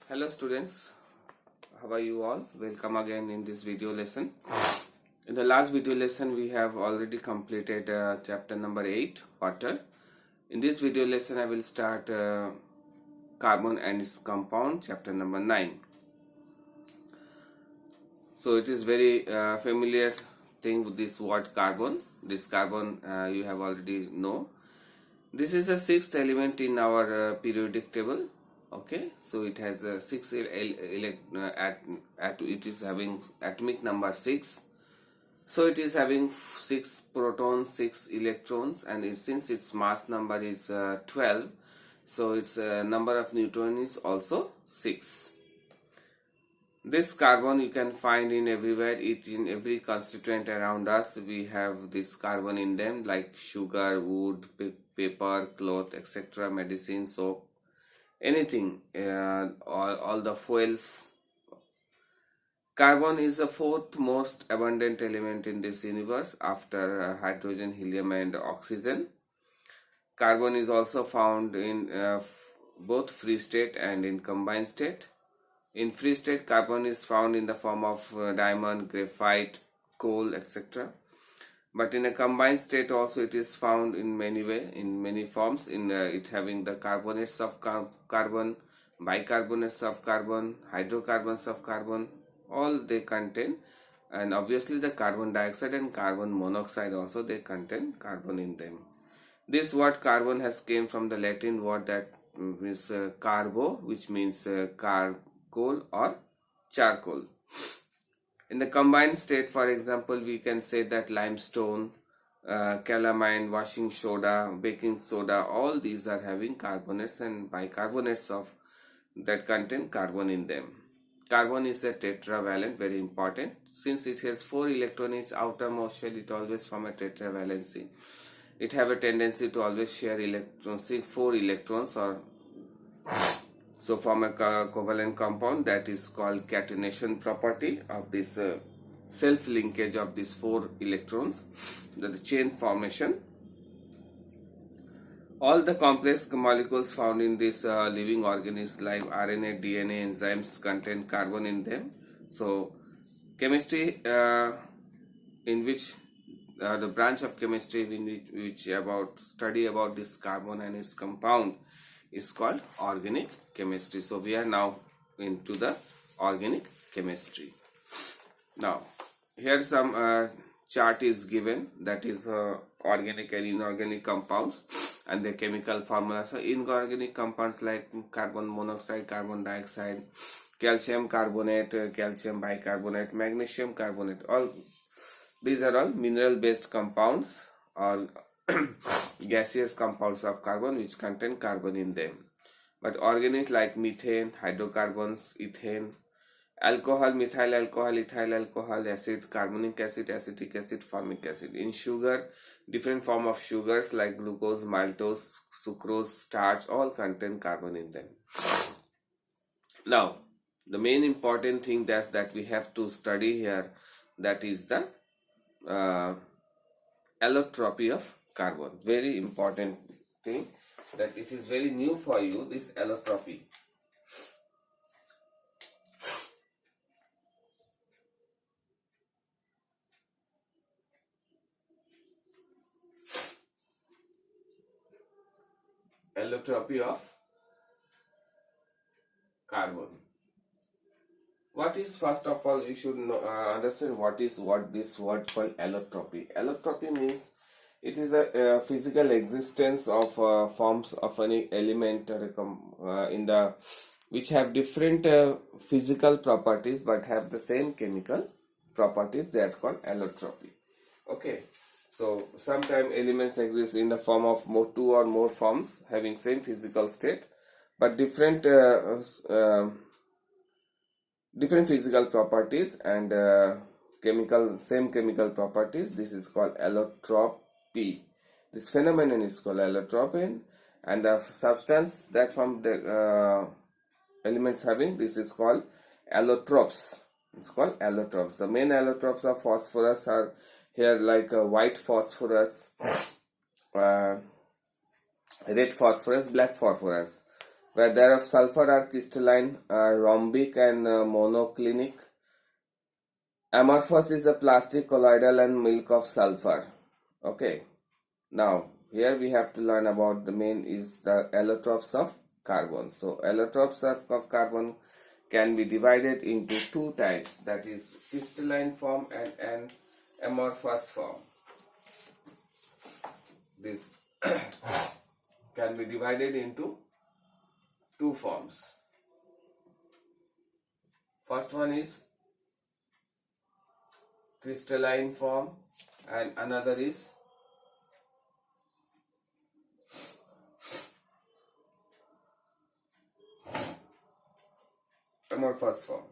Hello students, how are you all? Welcome again in this video lesson. In the last video lesson we have already completed chapter number 8, water. In this video lesson I will start carbon and its compound, chapter number 9. So it is very familiar thing with this word carbon. This carbon you have already know. This is the sixth element in our periodic table. Okay, so it has it is having atomic number 6. So it is having 6 protons, 6 electrons, and since its mass number is 12, so its number of neutrons is also 6. This carbon you can find in everywhere. In every constituent around us we have this carbon in them, like sugar, wood, paper, cloth, etc., medicine, soap, anything, all the fuels. Carbon is the fourth most abundant element in this universe after hydrogen, helium and oxygen. Carbon is also found in both free state and in combined state. In free state, carbon is found in the form of diamond, graphite, coal, etc. But in a combined state also it is found in many forms, in it having the carbonates of carbon, bicarbonates of carbon, hydrocarbons of carbon, all they contain, and obviously the carbon dioxide and carbon monoxide also, they contain carbon in them. This word carbon has came from the Latin word that is carbo, which means coal or charcoal. In the combined state, for example, we can say that limestone, calamine, washing soda, baking soda, all these are having carbonates and bicarbonates of that contain carbon in them. Carbon is a tetravalent, very important. Since it has 4 electrons in its outermost shell, it always form a tetravalency. It have a tendency to always share electrons, 4 electrons, or so form a covalent compound. That is called catenation property of this self-linkage of these 4 electrons, the chain formation. All the complex molecules found in this living organisms like RNA, DNA, enzymes contain carbon in them. So chemistry in which the branch of chemistry in which study about this carbon and its compound is called organic chemistry. So we are now into the organic chemistry. Now here some chart is given, that is organic and inorganic compounds and their chemical formula. So inorganic compounds like carbon monoxide, carbon dioxide, calcium carbonate, calcium bicarbonate, magnesium carbonate, all these are all mineral based compounds or gaseous compounds of carbon which contain carbon in them. But organic like methane, hydrocarbons, ethane, alcohol, methyl alcohol, ethyl alcohol, acid, carbonic acid, acetic acid, formic acid. In sugar, different form of sugars like glucose, maltose, sucrose, starch, all contain carbon in them. Now the main important thing that we have to study here, that is the allotropy of carbon. Very important thing, that it is very new for you, this allotropy. Allotropy of carbon. What is, first of all, you should understand what this word called allotropy. Allotropy means it is a physical existence of forms of any element in the which have different physical properties but have the same chemical properties. They are called allotropy. Okay, so sometimes elements exist in the form of 2 or more forms having same physical state but different physical properties and same chemical properties. This is called allotropy. This phenomenon is called allotropy, and the substance that from the elements having this is called allotropes. It's called allotropes. The main allotropes of phosphorus are here, like white phosphorus, red phosphorus, black phosphorus. where thereof sulfur are crystalline, rhombic and monoclinic. Amorphous is a plastic colloidal and milk of sulfur. Okay. Now here we have to learn about the main is the allotropes of carbon. So allotropes of carbon can be divided into two types, that is crystalline form and an amorphous form. This can be divided into two forms. First one is crystalline form and another is amorphous form.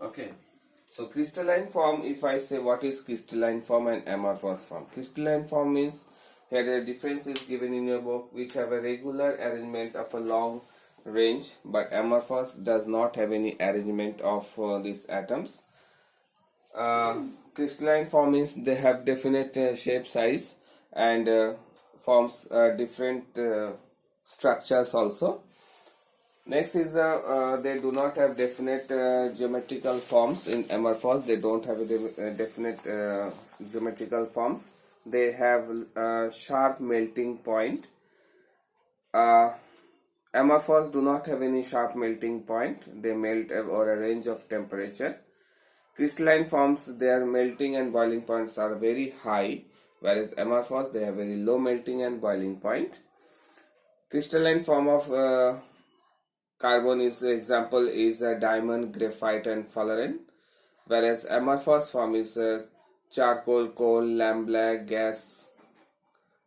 Okay, so crystalline form, if I say what is crystalline form and amorphous form. Crystalline form means here the difference is given in your book, which have a regular arrangement of a long range, but amorphous does not have any arrangement of these atoms. Crystalline form means they have definite shape, size and forms different structures also. Next is they do not have definite geometrical forms. In amorphous they don't have a definite geometrical forms. They have sharp melting point. Amorphous do not have any sharp melting point. They melt over a range of temperature. Crystalline forms, their melting and boiling points are very high, whereas amorphous they have very low melting and boiling point. Crystalline form of carbon is example is diamond, graphite and fullerene, whereas amorphous form is charcoal, coal, lamp black, gas,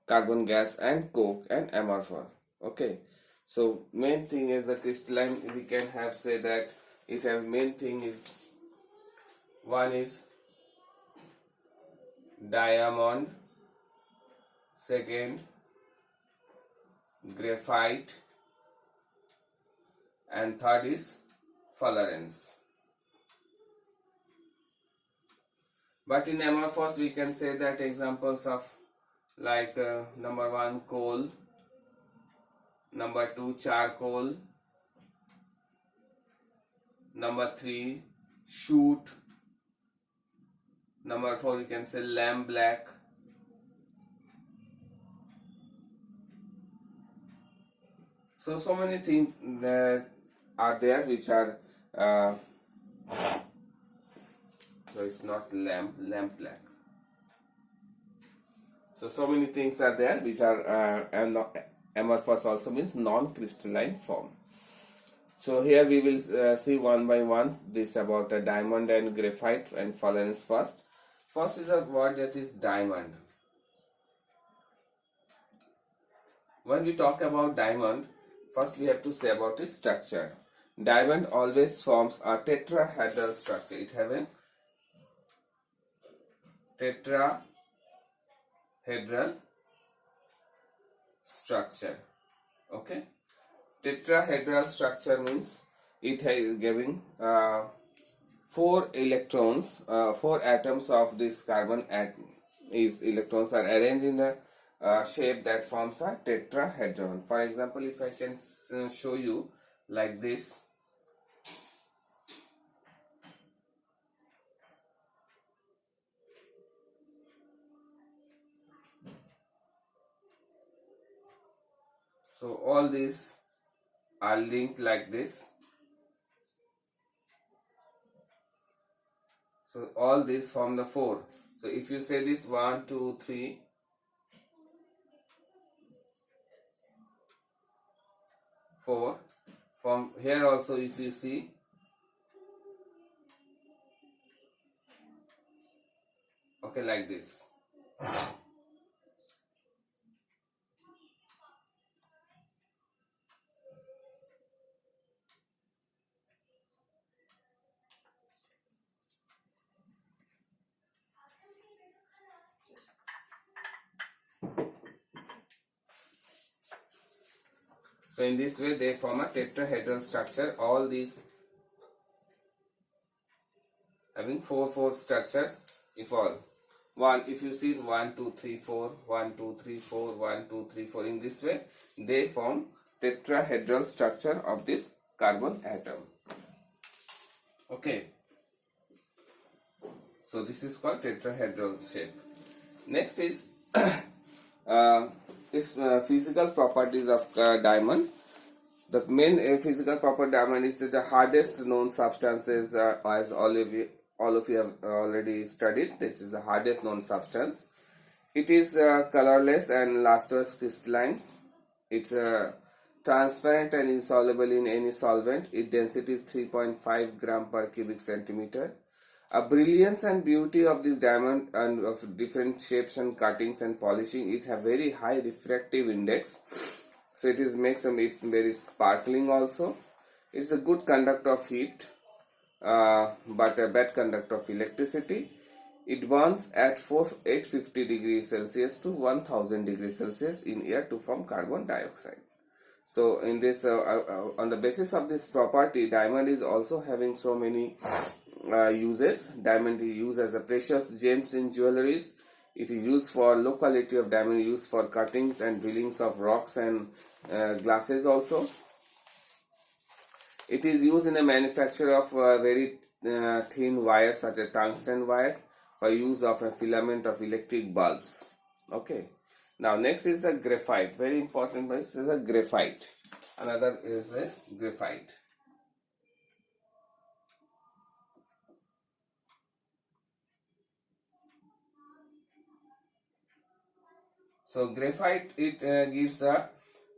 carbon gas and coke and amorphous. Okay, so main thing is the crystalline, we can have say that it have main thing is one is diamond, second graphite and third is fullerenes. But in amorphous we can say that examples of like number 1 coal, number 2 charcoal, number 3 soot, number 4 you can say lamp black, so many things are there which are so it's not lamp black. So many things are there which are amorphous also means non-crystalline form. So here we will see one by one this about a diamond and graphite and fullerenes first. First is a word that is diamond. When we talk about diamond, first we have to say about its structure. Diamond always forms a tetrahedral structure. It have a tetrahedral structure. Okay, tetrahedral structure means it is giving 4 electrons, 4 atoms of this carbon is electrons are arranged in the shape that forms a tetrahedron. For example, if I can show you like this. So all these are linked like this. So all these form the 4. So if you say this 1, 2, 3, 4, from here also if you see, okay, like this. So in this way they form a tetrahedral structure. All these having 4 structures if all. one, if you see 1 2 3 4 1 2 3 4 1 2 3 4 in this way, they form tetrahedral structure of this carbon atom. Okay, so this is called tetrahedral shape. Next is physical properties of diamond. The main physical property diamond is the hardest known substances, as all of you have already studied. This is the hardest known substance. It is colorless and lustrous crystalline. It's transparent and insoluble in any solvent. Its density is 3.5 gram per cubic centimeter. A brilliance and beauty of this diamond and of different shapes and cuttings and polishing, it have very high refractive index. So it is it's very sparkling also. It's a good conductor of heat, but a bad conductor of electricity. It burns at 850 degrees Celsius to 1000 degrees Celsius in air to form carbon dioxide. So in this, on the basis of this property, diamond is also having so many uses. Diamond is used as a precious gems in jewelries. It is used for low quality of diamond, used for cuttings and drillings of rocks and glasses also. It is used in the manufacture of very thin wires such as tungsten wire for use of a filament of electric bulbs. Okay. Now next is the graphite. Very important. This is a graphite. Another is a graphite. So graphite, it gives a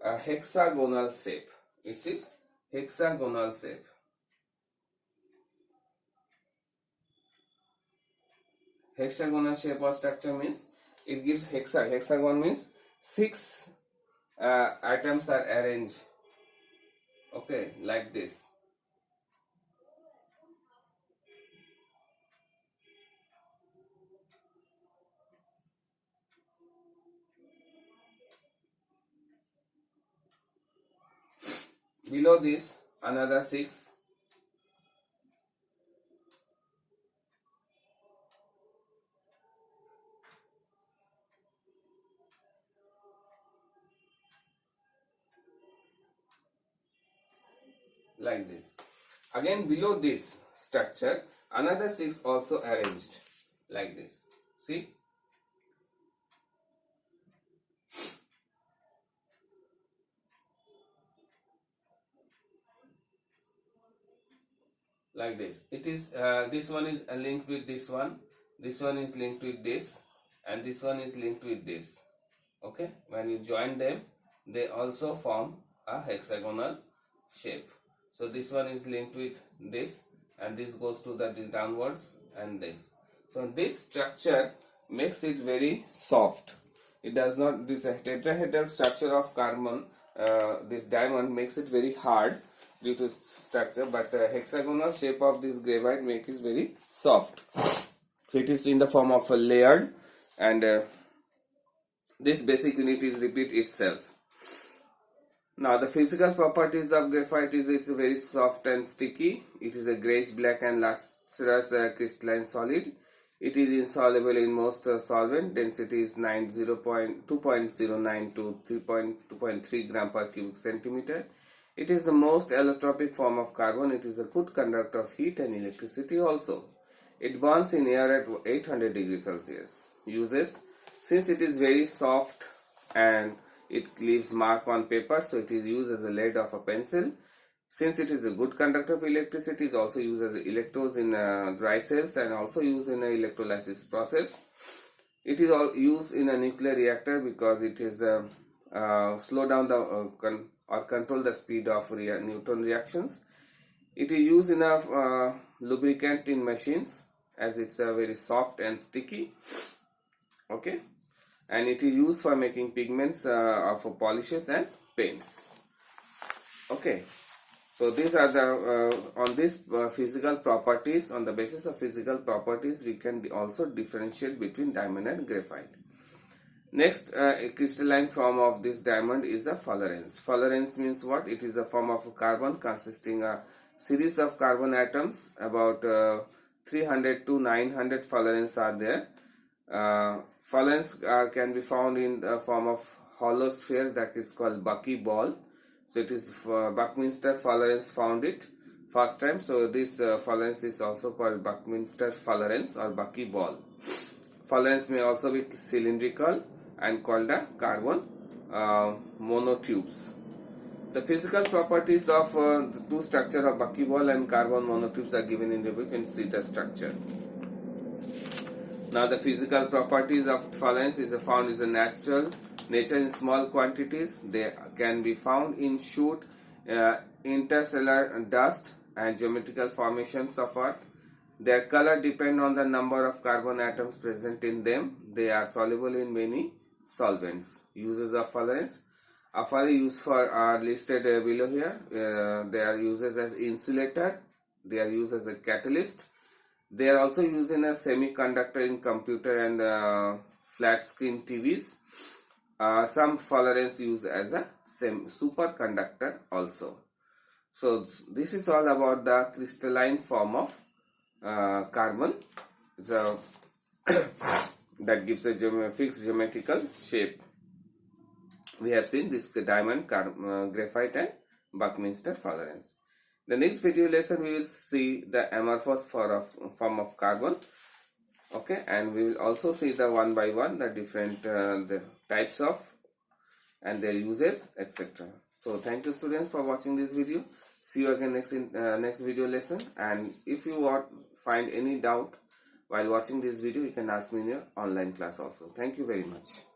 hexagonal shape. It is hexagonal shape. Hexagonal shape or structure means it gives hexagon means 6 atoms are arranged. Okay, like this. Below this, another 6. Like this. Again below this structure, another 6 also arranged like this. See? Like this. It is this one is linked with this one is linked with this, and this one is linked with this. Okay, when you join them, they also form a hexagonal shape. So this one is linked with this, and this goes to the downwards, and this. So this structure makes it very soft. It does not, this tetrahedral structure of carbon, this diamond makes it very hard due to structure, but hexagonal shape of this graphite makes it very soft. So it is in the form of a layered, and this basic unit is repeat itself. Now the physical properties of graphite is it's very soft and sticky. It is a grayish black and lustrous crystalline solid. It is insoluble in most solvent. Density is 2.09 to 2.3 gram per cubic centimeter. It is the most allotropic form of carbon. It is a good conductor of heat and electricity also. It burns in air at 800 degrees Celsius. Uses: since it is very soft and it leaves mark on paper, so it is used as a lead of a pencil. Since it is a good conductor of electricity, it is also used as electrodes in dry cells and also used in an electrolysis process. It is all used in a nuclear reactor because it is slow down the or control the speed of neutron reactions. It is used in a lubricant in machines as it's very soft and sticky. Okay, and it is used for making pigments of polishes and paints. Okay, so these are the on this physical properties. On the basis of physical properties, we can also differentiate between diamond and graphite. Next, a crystalline form of this diamond is the fullerene. Fullerene means what? It is a form of carbon consisting a series of carbon atoms. About 300 to 900 fullerenes are there. Fullerenes can be found in the form of hollow sphere that is called buckyball. So it is Buckminster Fullerenes found it first time. So this Fullerenes is also called Buckminster Fullerenes or buckyball. Fullerenes may also be cylindrical and called a carbon monotubes. The physical properties of the two structure of buckyball and carbon monotubes are given in the book. You can see the structure. Now the physical properties of fullerenes is found in the nature in small quantities. They can be found in shoot, interstellar dust and geometrical formations of Earth. Their color depend on the number of carbon atoms present in them. They are soluble in many solvents. Uses of fullerenes. After use for are listed below here. They are used as insulator. They are used as a catalyst. They are also used in a semiconductor in computer and flat screen TVs. Some fullerenes used as a superconductor also. So this is all about the crystalline form of carbon. So that gives a fixed geometrical shape. We have seen this diamond, graphite and Buckminster Fullerenes. The next video lesson we will see the amorphous form of carbon. Okay, and we will also see the one by one the different the types of and their uses, etc. So thank you students for watching this video. See you again next video lesson. And if you find any doubt while watching this video, you can ask me in your online class also. Thank you very much.